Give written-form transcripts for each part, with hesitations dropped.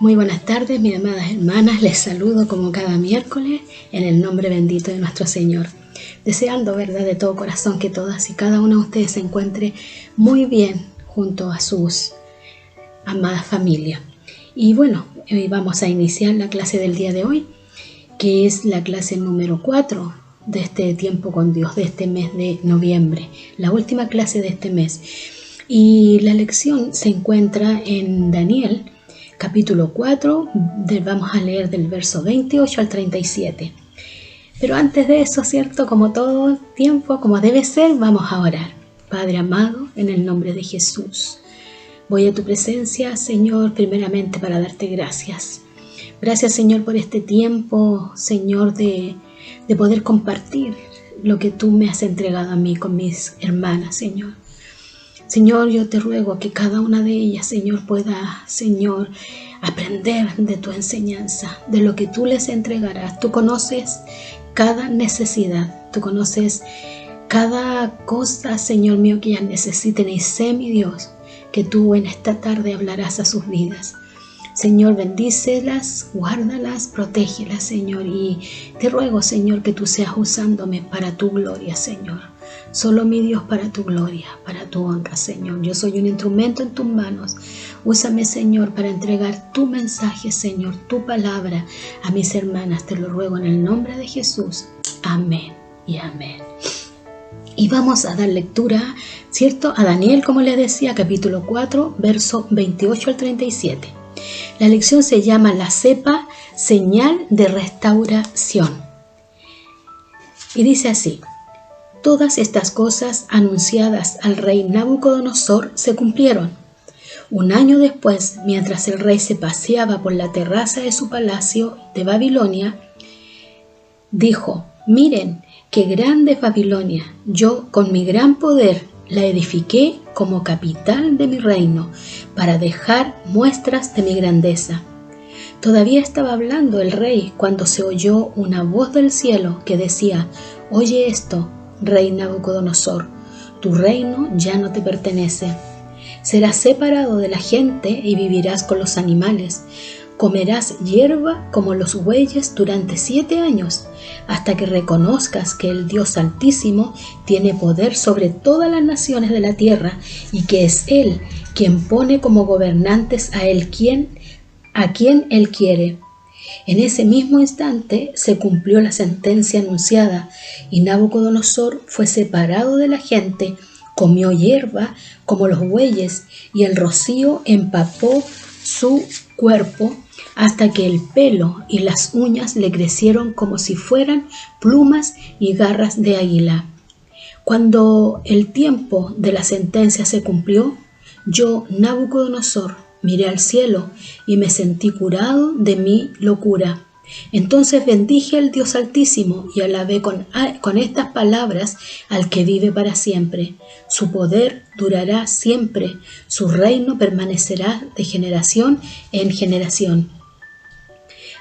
Muy buenas tardes, mis amadas hermanas. Les saludo como cada miércoles en el nombre bendito de nuestro Señor. Deseando, ¿verdad?, de todo corazón que todas y cada una de ustedes se encuentre muy bien junto a sus amadas familias. Y bueno, hoy vamos a iniciar la clase del día de hoy, que es la clase número 4 de este tiempo con Dios, de este mes de noviembre, la última clase de este mes. Y la lección se encuentra en Daniel, capítulo 4, vamos a leer del verso 28 al 37. Pero antes de eso, ¿cierto? Como todo tiempo, como debe ser, vamos a orar. Padre amado, en el nombre de Jesús, voy a tu presencia, Señor, primeramente para darte gracias. Gracias, Señor, por este tiempo, Señor, de poder compartir lo que tú me has entregado a mí con mis hermanas, Señor. Señor, yo te ruego que cada una de ellas, Señor, pueda, Señor, aprender de tu enseñanza, de lo que tú les entregarás. Tú conoces cada necesidad, tú conoces cada cosa, Señor mío, que ellas necesiten. Y sé, mi Dios, que tú en esta tarde hablarás a sus vidas. Señor, bendícelas, guárdalas, protégelas, Señor. Y te ruego, Señor, que tú seas usándome para tu gloria, Señor. Solo mi Dios, para tu gloria, para tu honra, Señor. Yo soy un instrumento en tus manos. Úsame, Señor, para entregar tu mensaje, Señor, tu palabra a mis hermanas. Te lo ruego en el nombre de Jesús. Amén y amén. Y vamos a dar lectura, ¿cierto?, a Daniel, como les decía, capítulo 4, verso 28 al 37. La lección se llama La cepa, señal de restauración. Y dice así: todas estas cosas anunciadas al rey Nabucodonosor se cumplieron. Un año después, mientras el rey se paseaba por la terraza de su palacio de Babilonia, dijo: miren, qué grande es Babilonia. Yo con mi gran poder la edifiqué como capital de mi reino, para dejar muestras de mi grandeza. Todavía estaba hablando el rey cuando se oyó una voz del cielo que decía: oye esto, rey Nabucodonosor, tu reino ya no te pertenece. Serás separado de la gente y vivirás con los animales. Comerás hierba como los bueyes durante 7 años, hasta que reconozcas que el Dios Altísimo tiene poder sobre todas las naciones de la tierra y que es Él quien pone como gobernantes a quien Él quiere. En ese mismo instante se cumplió la sentencia anunciada y Nabucodonosor fue separado de la gente, comió hierba como los bueyes y el rocío empapó su cuerpo hasta que el pelo y las uñas le crecieron como si fueran plumas y garras de águila. Cuando el tiempo de la sentencia se cumplió, yo, Nabucodonosor, miré al cielo y me sentí curado de mi locura. Entonces bendije al Dios Altísimo y alabé con estas palabras al que vive para siempre. Su poder durará siempre, su reino permanecerá de generación en generación.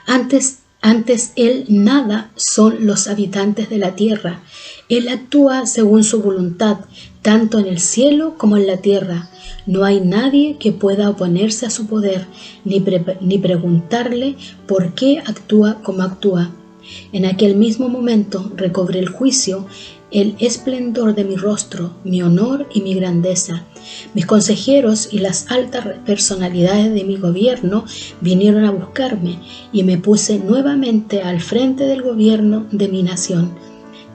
Antes Él nada son los habitantes de la tierra. Él actúa según su voluntad, tanto en el cielo como en la tierra. No hay nadie que pueda oponerse a su poder, ni preguntarle por qué actúa como actúa. En aquel mismo momento recobré el juicio, el esplendor de mi rostro, mi honor y mi grandeza. Mis consejeros y las altas personalidades de mi gobierno vinieron a buscarme y me puse nuevamente al frente del gobierno de mi nación,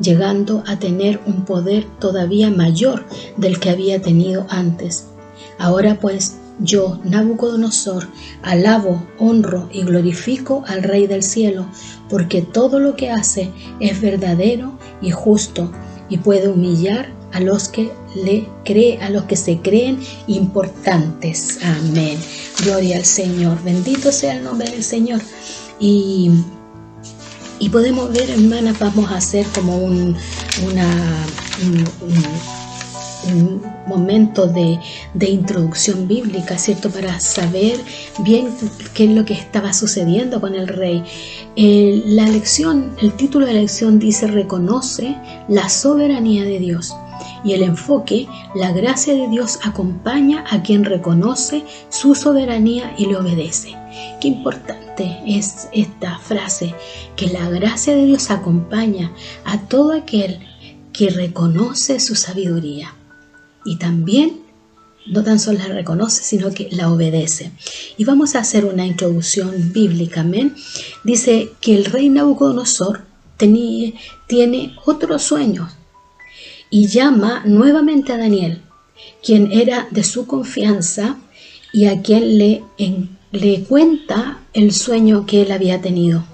llegando a tener un poder todavía mayor del que había tenido antes. Ahora pues, yo, Nabucodonosor, alabo, honro y glorifico al Rey del cielo, porque todo lo que hace es verdadero y justo, y puede humillar a los que se creen importantes. Amén. Gloria al Señor. Bendito sea el nombre del Señor. Y podemos ver, hermanas, vamos a hacer como un momento de introducción bíblica, ¿cierto? Para saber bien qué es lo que estaba sucediendo con el rey. La lección, el título de la lección dice: reconoce la soberanía de Dios. Y el enfoque: la gracia de Dios acompaña a quien reconoce su soberanía y le obedece. Qué importante es esta frase, que la gracia de Dios acompaña a todo aquel que reconoce su sabiduría. Y también no tan solo la reconoce, sino que la obedece. Y vamos a hacer una introducción bíblica, amén. Dice que el rey Nabucodonosor tiene otro sueño y llama nuevamente a Daniel, quien era de su confianza, y a quien le cuenta el sueño que él había tenido.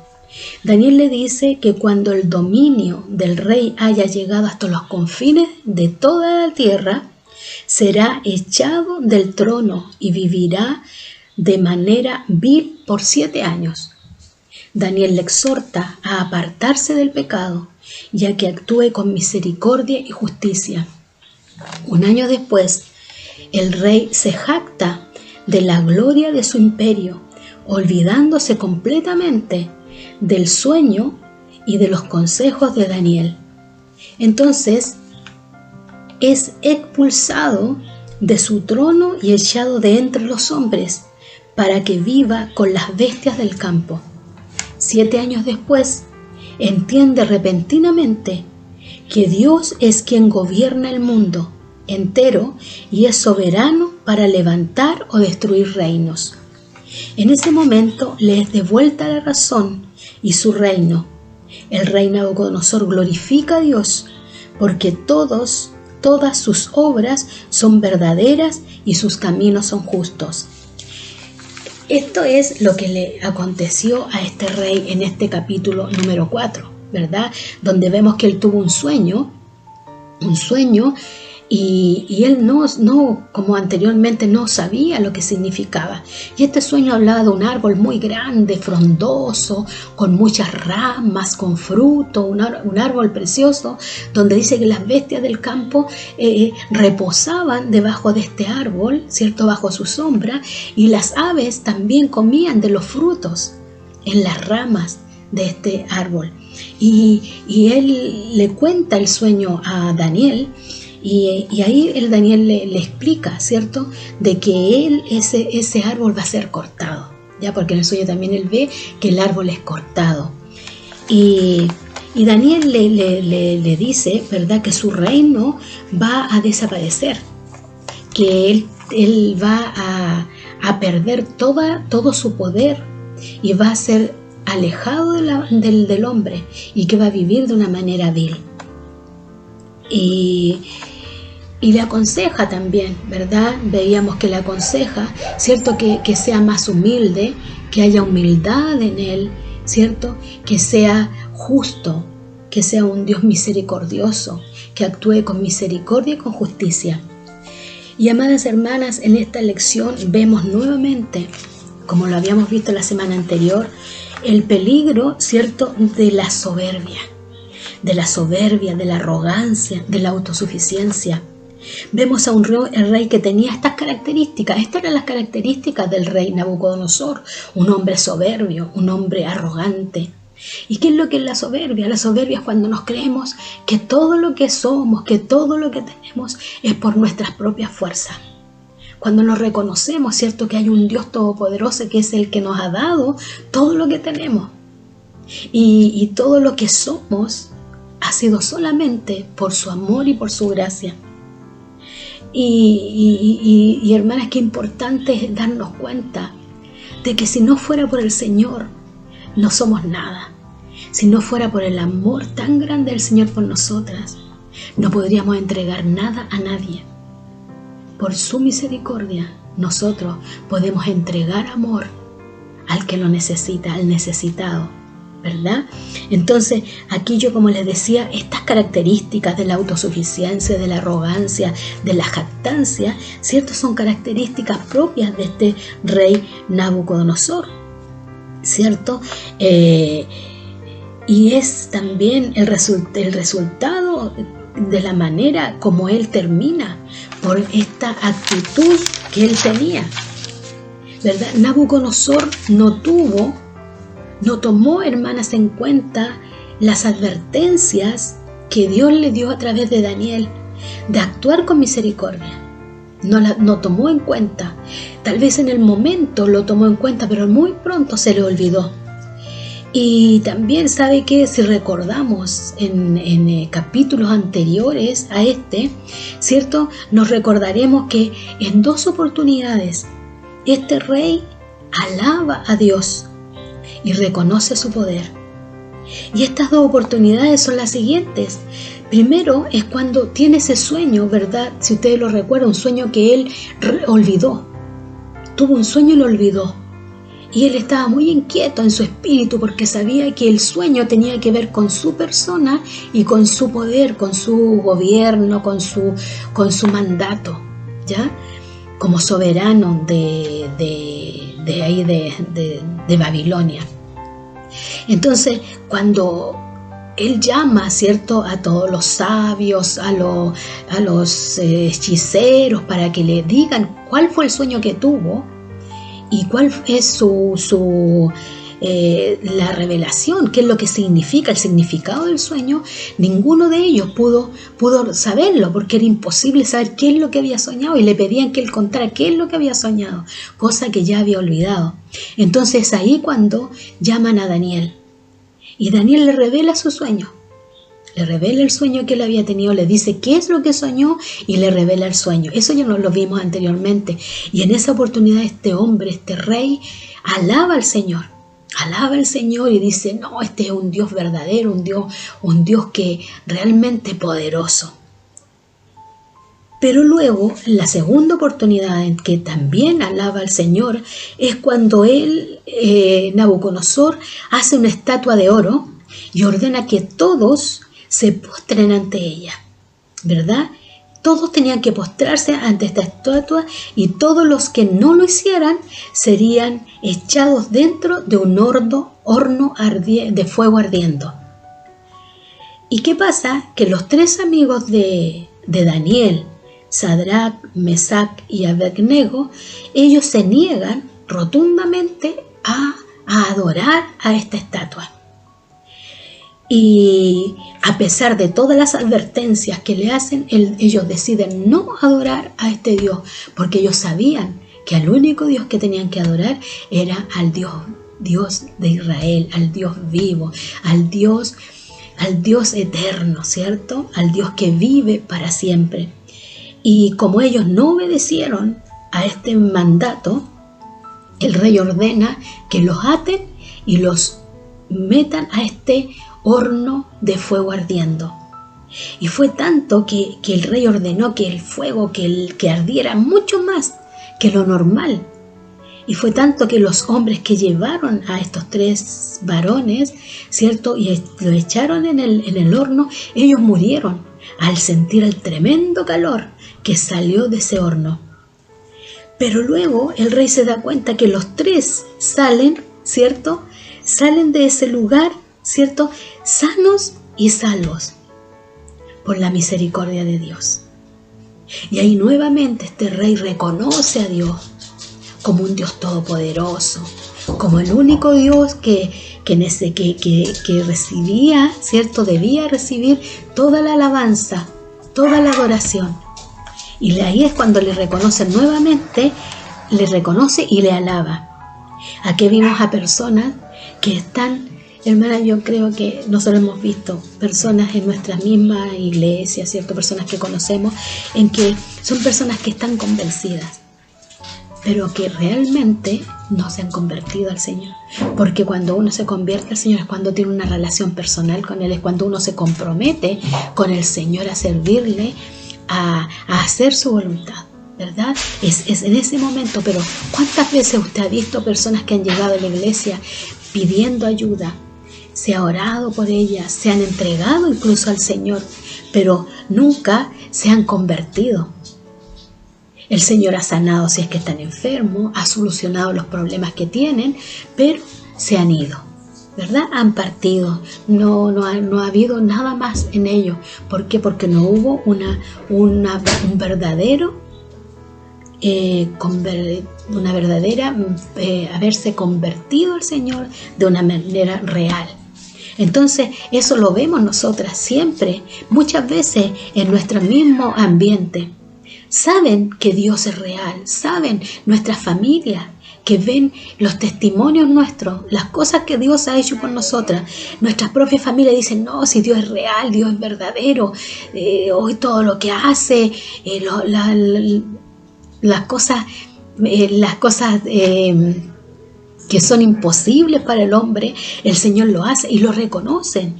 Daniel le dice que cuando el dominio del rey haya llegado hasta los confines de toda la tierra, será echado del trono y vivirá de manera vil por 7 años. Daniel le exhorta a apartarse del pecado, ya que actúe con misericordia y justicia. 1 año después, el rey se jacta de la gloria de su imperio, olvidándose completamente del sueño y de los consejos de Daniel. Entonces es expulsado de su trono y echado de entre los hombres, para que viva con las bestias del campo. 7 años después, entiende repentinamente que Dios es quien gobierna el mundo entero y es soberano para levantar o destruir reinos. En ese momento le es devuelta la razón y su reino. El rey Nabucodonosor glorifica a Dios porque todas sus obras son verdaderas y sus caminos son justos. Esto es lo que le aconteció a este rey en este capítulo número 4, ¿verdad? Donde vemos que él tuvo un sueño y él no, como anteriormente, no sabía lo que significaba. Y este sueño hablaba de un árbol muy grande, frondoso, con muchas ramas, con fruto, un árbol precioso, donde dice que las bestias del campo reposaban debajo de este árbol, ¿cierto? Bajo su sombra, y las aves también comían de los frutos en las ramas de este árbol. Y él le cuenta el sueño a Daniel. Y ahí el Daniel le explica, ¿cierto?, de que ese árbol va a ser cortado, ya, porque en el sueño también él ve que el árbol es cortado. Y Daniel le dice, ¿verdad?, que su reino va a desaparecer, que él va a perder todo su poder y va a ser alejado del hombre, y que va a vivir de una manera vil. Y le aconseja también, ¿verdad? Veíamos que le aconseja, ¿cierto? Que sea más humilde, que haya humildad en él, ¿cierto? Que sea justo, que sea un Dios misericordioso, que actúe con misericordia y con justicia. Y amadas hermanas, en esta lección vemos nuevamente, como lo habíamos visto la semana anterior, el peligro, ¿cierto?, de la soberbia, de la arrogancia, de la autosuficiencia. Vemos a un rey que tenía estas características. Estas eran las características del rey Nabucodonosor: un hombre soberbio, un hombre arrogante. ¿Y qué es lo que es la soberbia? La soberbia es cuando nos creemos que todo lo que somos, que todo lo que tenemos es por nuestras propias fuerzas. Cuando nos reconocemos, ¿cierto?, que hay un Dios todopoderoso que es el que nos ha dado todo lo que tenemos. Y todo lo que somos ha sido solamente por su amor y por su gracia. Y hermanas, qué importante es darnos cuenta de que si no fuera por el Señor, no somos nada. Si no fuera por el amor tan grande del Señor por nosotras, no podríamos entregar nada a nadie. Por su misericordia, nosotros podemos entregar amor al que lo necesita, al necesitado, ¿verdad? Entonces, aquí yo, como les decía, estas características de la autosuficiencia, de la arrogancia, de la jactancia, ¿cierto?, son características propias de este rey Nabucodonosor, ¿cierto? Y es también el resultado de la manera como él termina, por esta actitud que él tenía, ¿verdad? Nabucodonosor no tomó, hermanas, en cuenta las advertencias que Dios le dio a través de Daniel, de actuar con misericordia. No tomó en cuenta. Tal vez en el momento lo tomó en cuenta, pero muy pronto se le olvidó. Y también sabe que si recordamos en capítulos anteriores a este, ¿cierto? Nos recordaremos que en 2 oportunidades este rey alaba a Dios y reconoce su poder. Y estas 2 oportunidades son las siguientes. Primero es cuando tiene ese sueño, ¿verdad? Si ustedes lo recuerdan, un sueño que él olvidó. Tuvo un sueño y lo olvidó. Y él estaba muy inquieto en su espíritu porque sabía que el sueño tenía que ver con su persona y con su poder, con su gobierno, con su mandato, ¿ya? Como soberano de Babilonia. Entonces, cuando él llama, ¿cierto?, a todos los sabios, a los hechiceros, para que le digan cuál fue el sueño que tuvo y cuál es la revelación, qué es lo que significa, el significado del sueño. Ninguno de ellos pudo saberlo, porque era imposible saber qué es lo que había soñado, y le pedían que él contara qué es lo que había soñado, cosa que ya había olvidado. Entonces ahí cuando llaman a Daniel, y Daniel le revela su sueño, le revela el sueño que él había tenido, le dice qué es lo que soñó y le revela el sueño. Eso ya no lo vimos anteriormente. Y en esa oportunidad este hombre, este rey, alaba al Señor y dice, no, este es un Dios verdadero, un Dios que realmente poderoso. Pero luego, la segunda oportunidad en que también alaba al Señor es cuando Nabucodonosor, hace una estatua de oro y ordena que todos se postren ante ella, ¿verdad? Todos tenían que postrarse ante esta estatua, y todos los que no lo hicieran serían echados dentro de un horno de fuego ardiendo. ¿Y qué pasa? Que los 3 amigos de Daniel, Sadrach, Mesach y Abednego, ellos se niegan rotundamente a adorar a esta estatua. Y a pesar de todas las advertencias que le hacen, ellos deciden no adorar a este Dios, porque ellos sabían que al único Dios que tenían que adorar era al Dios de Israel, al Dios vivo, al Dios eterno, ¿cierto? Al Dios que vive para siempre. Y como ellos no obedecieron a este mandato, el rey ordena que los aten y los metan a este horno de fuego ardiendo. Y fue tanto que el rey ordenó que el fuego que ardiera mucho más que lo normal. Y fue tanto que los hombres que llevaron a estos 3 varones, ¿cierto?, y lo echaron en el horno, ellos murieron al sentir el tremendo calor que salió de ese horno. Pero luego el rey se da cuenta que los 3 salen, ¿cierto?, salen de ese lugar, ¿cierto?, sanos y salvos por la misericordia de Dios. Y ahí nuevamente este rey reconoce a Dios como un Dios todopoderoso, como el único Dios que recibía, ¿cierto?, debía recibir toda la alabanza, toda la adoración. Y ahí es cuando le reconocen nuevamente, le reconoce y le alaba. Aquí vimos a personas que están, hermana, yo creo que nosotros hemos visto personas en nuestra misma iglesia, ¿cierto?, personas que conocemos, en que son personas que están convencidas, pero que realmente no se han convertido al Señor. Porque cuando uno se convierte al Señor es cuando tiene una relación personal con Él, es cuando uno se compromete con el Señor a servirle, a hacer su voluntad, ¿verdad? Es en ese momento. Pero ¿cuántas veces usted ha visto personas que han llegado a la iglesia pidiendo ayuda? Se ha orado por ellas, se han entregado incluso al Señor, pero nunca se han convertido. El Señor ha sanado si es que están enfermos, ha solucionado los problemas que tienen, pero se han ido. ¿verdad? Han partido. No ha habido nada más en ellos. ¿Por qué? Porque no hubo un verdadero, una verdadera haberse convertido al Señor de una manera real. Entonces eso lo vemos nosotras siempre, muchas veces en nuestro mismo ambiente. Saben que Dios es real, saben nuestras familias, que ven los testimonios nuestros, las cosas que Dios ha hecho por nosotras. Nuestras propias familias dicen, no, si Dios es real, Dios es verdadero, hoy todo lo que hace, las cosas que son imposibles para el hombre, el Señor lo hace y lo reconocen,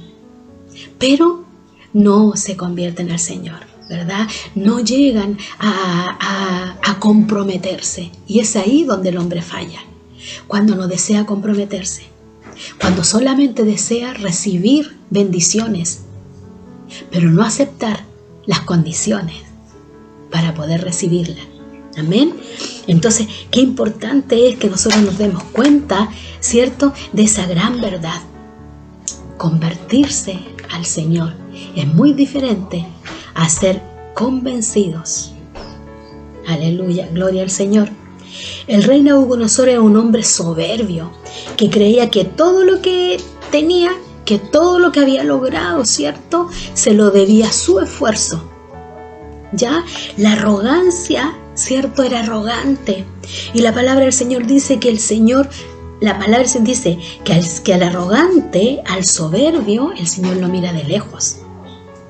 pero no se convierten al Señor, ¿verdad? No llegan a comprometerse, y es ahí donde el hombre falla, cuando no desea comprometerse, cuando solamente desea recibir bendiciones, pero no aceptar las condiciones para poder recibirlas. Amén. Entonces, qué importante es que nosotros nos demos cuenta, ¿cierto?, de esa gran verdad. Convertirse al Señor es muy diferente a ser convencidos. Aleluya, gloria al Señor. El rey Nabucodonosor era un hombre soberbio que creía que todo lo que tenía, que todo lo que había logrado, ¿cierto?, se lo debía a su esfuerzo. Ya, la arrogancia, ¿cierto?, era arrogante. Y la palabra del Señor dice que la palabra dice que al arrogante, al soberbio, el Señor lo mira de lejos,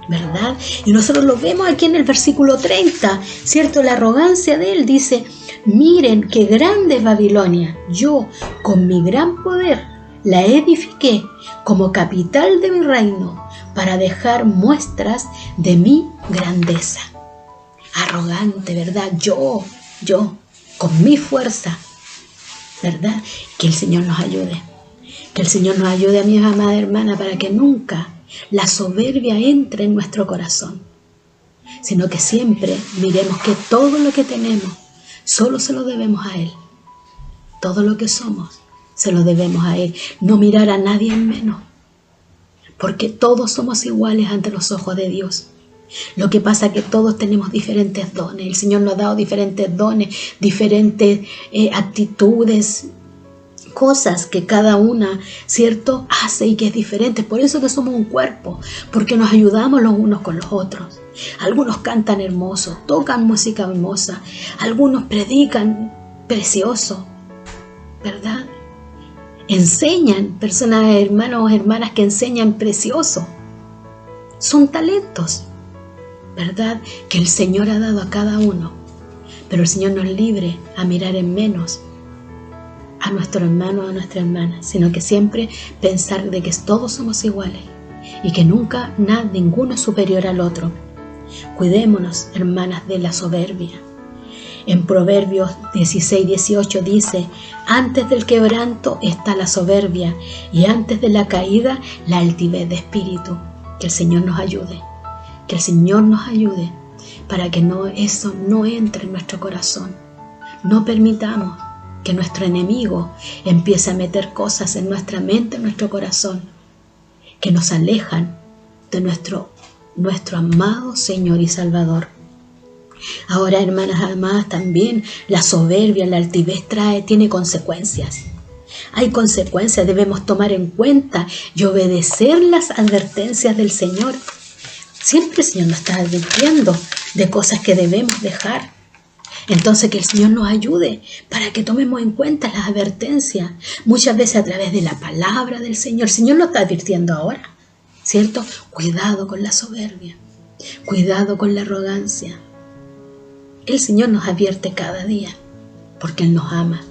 ¿verdad? Y nosotros lo vemos aquí en el versículo 30, ¿cierto? La arrogancia de él dice, miren qué grande es Babilonia, yo con mi gran poder la edifiqué como capital de mi reino para dejar muestras de mi grandeza. Arrogante, ¿verdad? Yo, con mi fuerza, ¿verdad? Que el Señor nos ayude. Que el Señor nos ayude, a mi amada hermana, para que nunca la soberbia entre en nuestro corazón, sino que siempre miremos que todo lo que tenemos solo se lo debemos a Él. Todo lo que somos se lo debemos a Él. No mirar a nadie en menos, porque todos somos iguales ante los ojos de Dios. Lo que pasa es que todos tenemos diferentes dones. El Señor nos ha dado diferentes dones, diferentes actitudes, cosas que cada una, ¿cierto?, hace y que es diferente. Por eso que somos un cuerpo, porque nos ayudamos los unos con los otros. Algunos cantan hermoso, tocan música hermosa, algunos predican precioso, ¿verdad? Enseñan, personas, hermanos o hermanas que enseñan precioso. Son talentos, ¿verdad?, que el Señor ha dado a cada uno. Pero el Señor nos libre a mirar en menos a nuestro hermano o a nuestra hermana, sino que siempre pensar de que todos somos iguales y que nunca ninguno es superior al otro. Cuidémonos, hermanas, de la soberbia. En Proverbios 16:18 dice, antes del quebranto está la soberbia y antes de la caída la altivez de espíritu. Que el Señor nos ayude. Que el Señor nos ayude para que eso no entre en nuestro corazón. No permitamos que nuestro enemigo empiece a meter cosas en nuestra mente, en nuestro corazón, que nos alejan de nuestro amado Señor y Salvador. Ahora, hermanas amadas, también la soberbia, la altivez tiene consecuencias. Hay consecuencias, debemos tomar en cuenta y obedecer las advertencias del Señor. Siempre el Señor nos está advirtiendo de cosas que debemos dejar. Entonces que el Señor nos ayude para que tomemos en cuenta las advertencias, muchas veces a través de la palabra del Señor. El Señor nos está advirtiendo ahora, ¿cierto? Cuidado con la soberbia, cuidado con la arrogancia. El Señor nos advierte cada día porque Él nos ama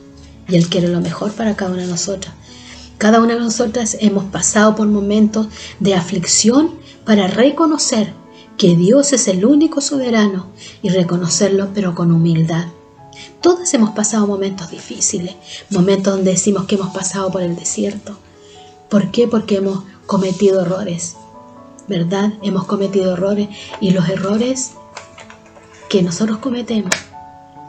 y Él quiere lo mejor para cada una de nosotras. Cada una de nosotras hemos pasado por momentos de aflicción para reconocer que Dios es el único soberano y reconocerlo, pero con humildad. Todas hemos pasado momentos difíciles, momentos donde decimos que hemos pasado por el desierto. ¿Por qué? Porque hemos cometido errores, ¿verdad? Hemos cometido errores, y los errores que nosotros cometemos,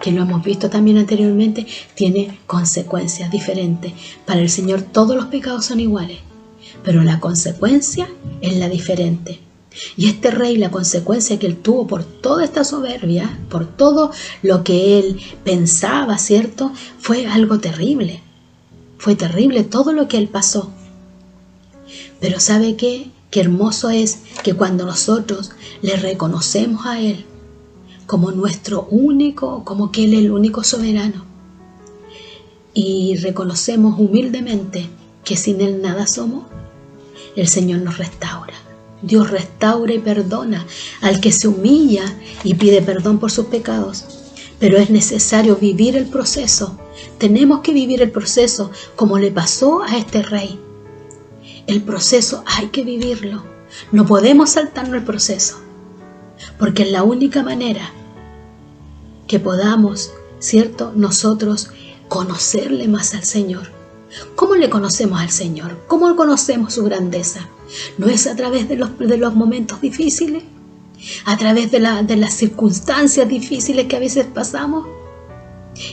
que lo hemos visto también anteriormente, tiene consecuencias diferentes. Para el Señor todos los pecados son iguales, pero la consecuencia es la diferente. Y este rey, la consecuencia que él tuvo por toda esta soberbia, por todo lo que él pensaba, ¿cierto? Fue algo terrible. Fue terrible todo lo que él pasó. Pero ¿sabe qué? Qué hermoso es que cuando nosotros le reconocemos a él como nuestro único, como que él es el único soberano, y reconocemos humildemente que sin él nada somos, el Señor nos restaura. Dios restaura y perdona al que se humilla y pide perdón por sus pecados. Pero es necesario vivir el proceso. Tenemos que vivir el proceso como le pasó a este rey. El proceso hay que vivirlo. No podemos saltarnos el proceso, porque es la única manera que podamos, ¿cierto?, nosotros conocerle más al Señor. ¿Cómo le conocemos al Señor? ¿Cómo conocemos su grandeza? ¿No es a través de los momentos difíciles? ¿A través de las circunstancias difíciles que a veces pasamos?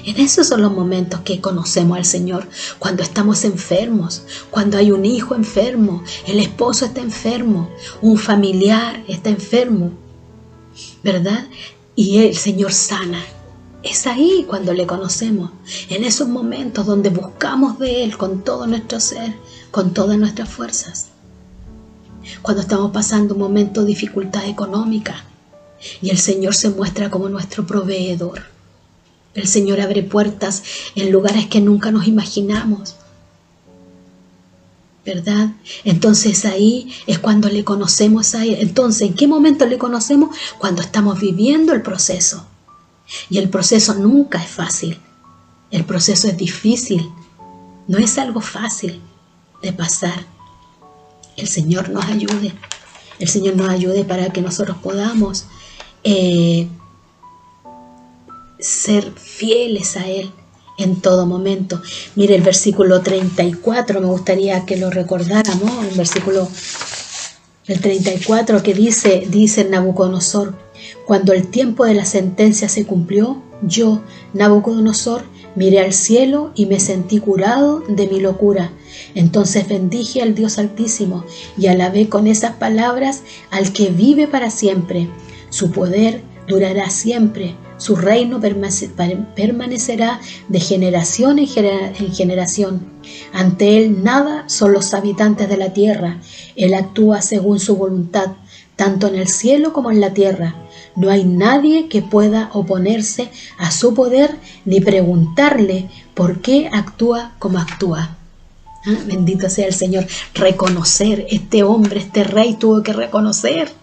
En esos son los momentos que conocemos al Señor. Cuando estamos enfermos, cuando hay un hijo enfermo, el esposo está enfermo, un familiar está enfermo, ¿verdad? Y el Señor sana. Es ahí cuando le conocemos, en esos momentos donde buscamos de Él con todo nuestro ser, con todas nuestras fuerzas. Cuando estamos pasando un momento de dificultad económica y el Señor se muestra como nuestro proveedor. El Señor abre puertas en lugares que nunca nos imaginamos, ¿verdad? Entonces ahí es cuando le conocemos a Él. Entonces, ¿en qué momento le conocemos? Cuando estamos viviendo el proceso. Y el proceso nunca es fácil. El proceso es difícil. No es algo fácil de pasar. El Señor nos ayude. El Señor nos ayude para que nosotros podamos ser fieles a Él en todo momento. Mire el versículo 34, me gustaría que lo recordáramos. El versículo el 34 que dice Nabucodonosor: cuando el tiempo de la sentencia se cumplió, yo, Nabucodonosor, miré al cielo y me sentí curado de mi locura. Entonces bendije al Dios Altísimo y alabé con esas palabras al que vive para siempre. Su poder durará siempre, su reino permanecerá de generación en generación. Ante Él nada son los habitantes de la tierra. Él actúa según su voluntad, tanto en el cielo como en la tierra. No hay nadie que pueda oponerse a su poder ni preguntarle por qué actúa como actúa. Bendito sea el Señor. Reconocer, este hombre, este rey tuvo que reconocer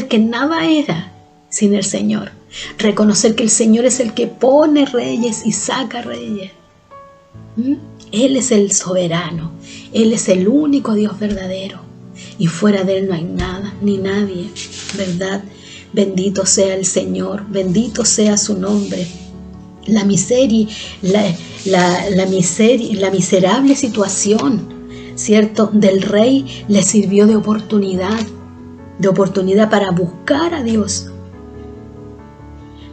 que nada era sin el Señor. Reconocer que el Señor es el que pone reyes y saca reyes. Él es el soberano. Él es el único Dios verdadero. Y fuera de Él no hay nada ni nadie, ¿verdad? Bendito sea el Señor, bendito sea su nombre. La miserable situación, ¿cierto?, del rey le sirvió de oportunidad para buscar a Dios.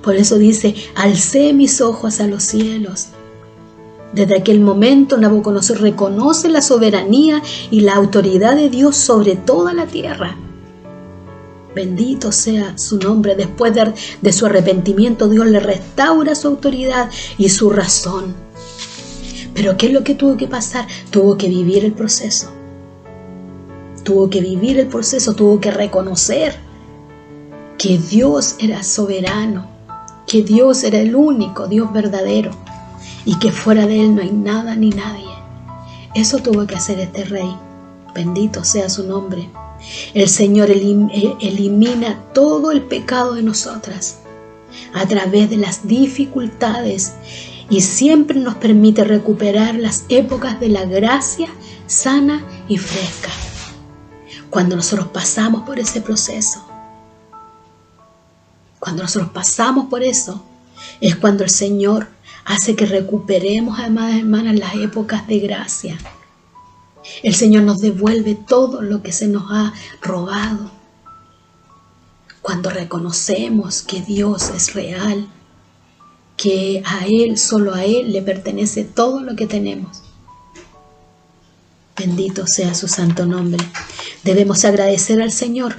Por eso dice: alcé mis ojos a los cielos. Desde aquel momento Nabucodonosor reconoce la soberanía y la autoridad de Dios sobre toda la tierra. Bendito sea su nombre. Después de su arrepentimiento, Dios le restaura su autoridad y su razón. Pero ¿qué es lo que tuvo que pasar? Tuvo que vivir el proceso. Tuvo que reconocer que Dios era soberano, que Dios era el único Dios verdadero y que fuera de Él no hay nada ni nadie. Eso tuvo que hacer este rey. Bendito sea su nombre. El Señor elimina todo el pecado de nosotras a través de las dificultades y siempre nos permite recuperar las épocas de la gracia sana y fresca. Cuando nosotros pasamos por ese proceso, cuando nosotros pasamos por eso, es cuando el Señor hace que recuperemos, amadas hermanas, las épocas de gracia. El Señor nos devuelve todo lo que se nos ha robado. Cuando reconocemos que Dios es real, que a Él, solo a Él, le pertenece todo lo que tenemos. Bendito sea su santo nombre. Debemos agradecer al Señor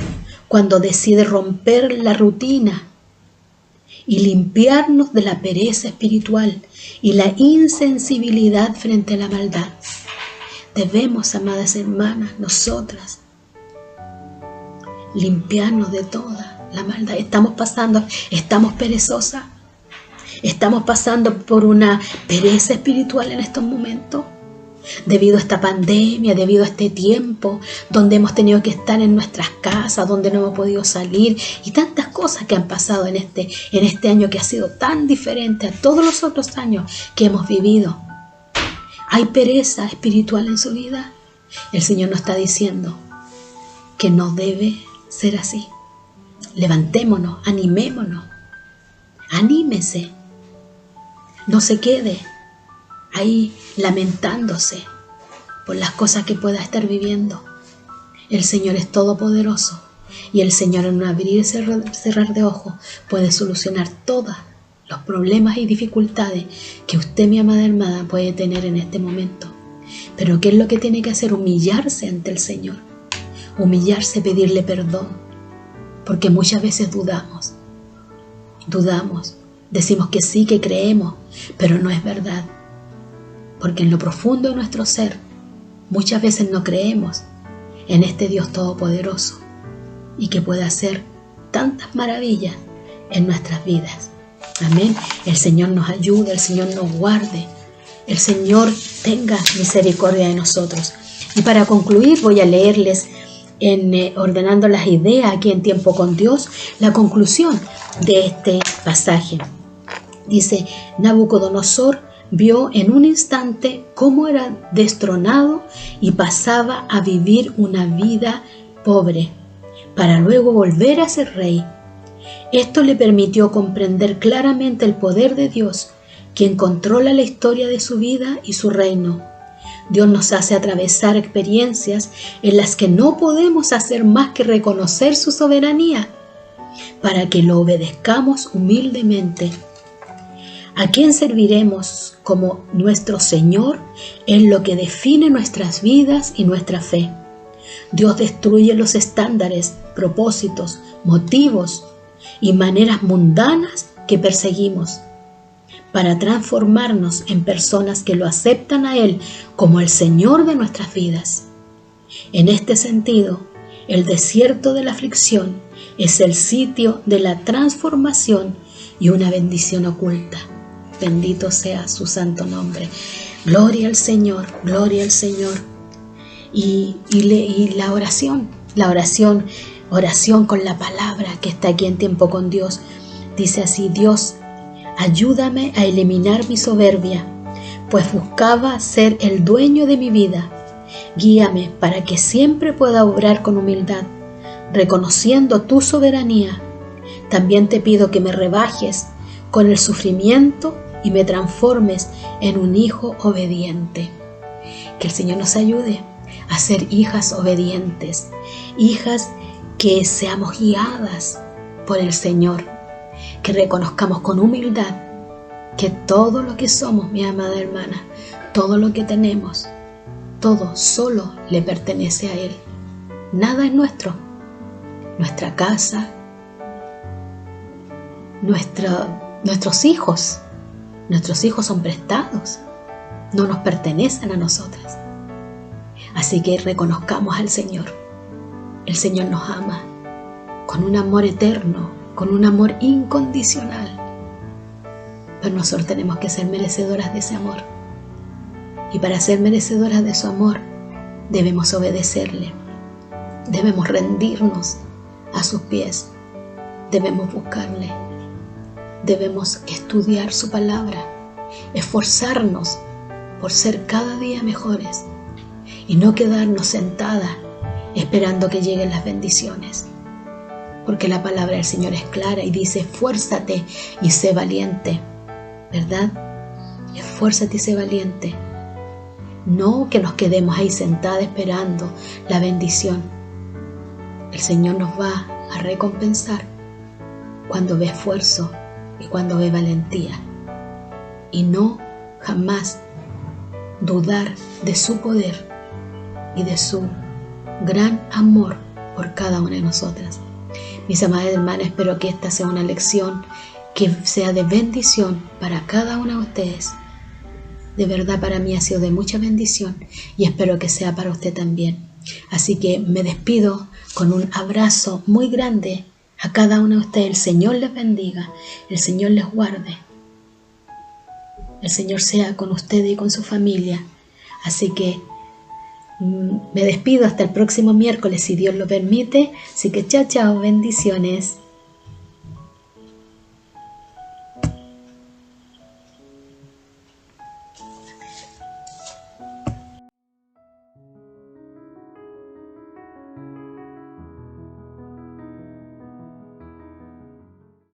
cuando decide romper la rutina y limpiarnos de la pereza espiritual y la insensibilidad frente a la maldad. Debemos, amadas hermanas, nosotras, limpiarnos de toda la maldad. Estamos perezosas, estamos pasando por una pereza espiritual en estos momentos. Debido a esta pandemia, debido a este tiempo donde hemos tenido que estar en nuestras casas, donde no hemos podido salir y tantas cosas que han pasado en este año que ha sido tan diferente a todos los otros años que hemos vivido. ¿Hay pereza espiritual en su vida? El Señor nos está diciendo que no debe ser así. Levantémonos, animémonos, anímese, no se quede ahí lamentándose por las cosas que pueda estar viviendo. El Señor es todopoderoso y el Señor en un abrir y cerrar de ojos puede solucionar todos los problemas y dificultades que usted, mi amada hermana, puede tener en este momento. Pero ¿qué es lo que tiene que hacer? Humillarse ante el Señor, humillarse, pedirle perdón, porque muchas veces dudamos, decimos que sí, que creemos, pero no es verdad. Porque en lo profundo de nuestro ser, muchas veces no creemos en este Dios todopoderoso y que puede hacer tantas maravillas en nuestras vidas. Amén. El Señor nos ayude, el Señor nos guarde, el Señor tenga misericordia de nosotros. Y para concluir voy a leerles, ordenando las ideas aquí en Tiempo con Dios, la conclusión de este pasaje. Dice: Nabucodonosor vio en un instante cómo era destronado y pasaba a vivir una vida pobre, para luego volver a ser rey. Esto le permitió comprender claramente el poder de Dios, quien controla la historia de su vida y su reino. Dios nos hace atravesar experiencias en las que no podemos hacer más que reconocer su soberanía, para que lo obedezcamos humildemente. ¿A quién serviremos como nuestro Señor? Es lo que define nuestras vidas y nuestra fe. Dios destruye los estándares, propósitos, motivos y maneras mundanas que perseguimos para transformarnos en personas que lo aceptan a Él como el Señor de nuestras vidas. En este sentido, el desierto de la aflicción es el sitio de la transformación y una bendición oculta. Bendito sea su santo nombre. Gloria al Señor, gloria al Señor. Y la oración con la palabra que está aquí en Tiempo con Dios. Dice así: Dios, ayúdame a eliminar mi soberbia, pues buscaba ser el dueño de mi vida. Guíame para que siempre pueda obrar con humildad, reconociendo tu soberanía. También te pido que me rebajes con el sufrimiento y me transformes en un hijo obediente. Que el Señor nos ayude a ser hijas obedientes, hijas que seamos guiadas por el Señor, que reconozcamos con humildad que todo lo que somos, mi amada hermana, todo lo que tenemos, todo solo le pertenece a Él. Nada es nuestro. Nuestra casa, nuestros hijos son prestados, no nos pertenecen a nosotras. Así que reconozcamos al Señor. El Señor nos ama con un amor eterno, con un amor incondicional. Pero nosotros tenemos que ser merecedoras de ese amor. Y para ser merecedoras de su amor, debemos obedecerle. Debemos rendirnos a sus pies. Debemos buscarle. Debemos estudiar su palabra, esforzarnos por ser cada día mejores y no quedarnos sentadas esperando que lleguen las bendiciones. Porque la palabra del Señor es clara y dice: esfuérzate y sé valiente, ¿verdad? Esfuérzate y sé valiente. No que nos quedemos ahí sentadas esperando la bendición. El Señor nos va a recompensar cuando ve esfuerzo y cuando ve valentía. Y no jamás dudar de su poder y de su gran amor por cada una de nosotras. Mis amadas hermanas, espero que esta sea una lección que sea de bendición para cada una de ustedes. De verdad, para mí ha sido de mucha bendición y espero que sea para usted también. Así que me despido con un abrazo muy grande a cada uno de ustedes. El Señor les bendiga, el Señor les guarde, el Señor sea con ustedes y con su familia. Así que me despido hasta el próximo miércoles, si Dios lo permite. Así que chao, chao, bendiciones.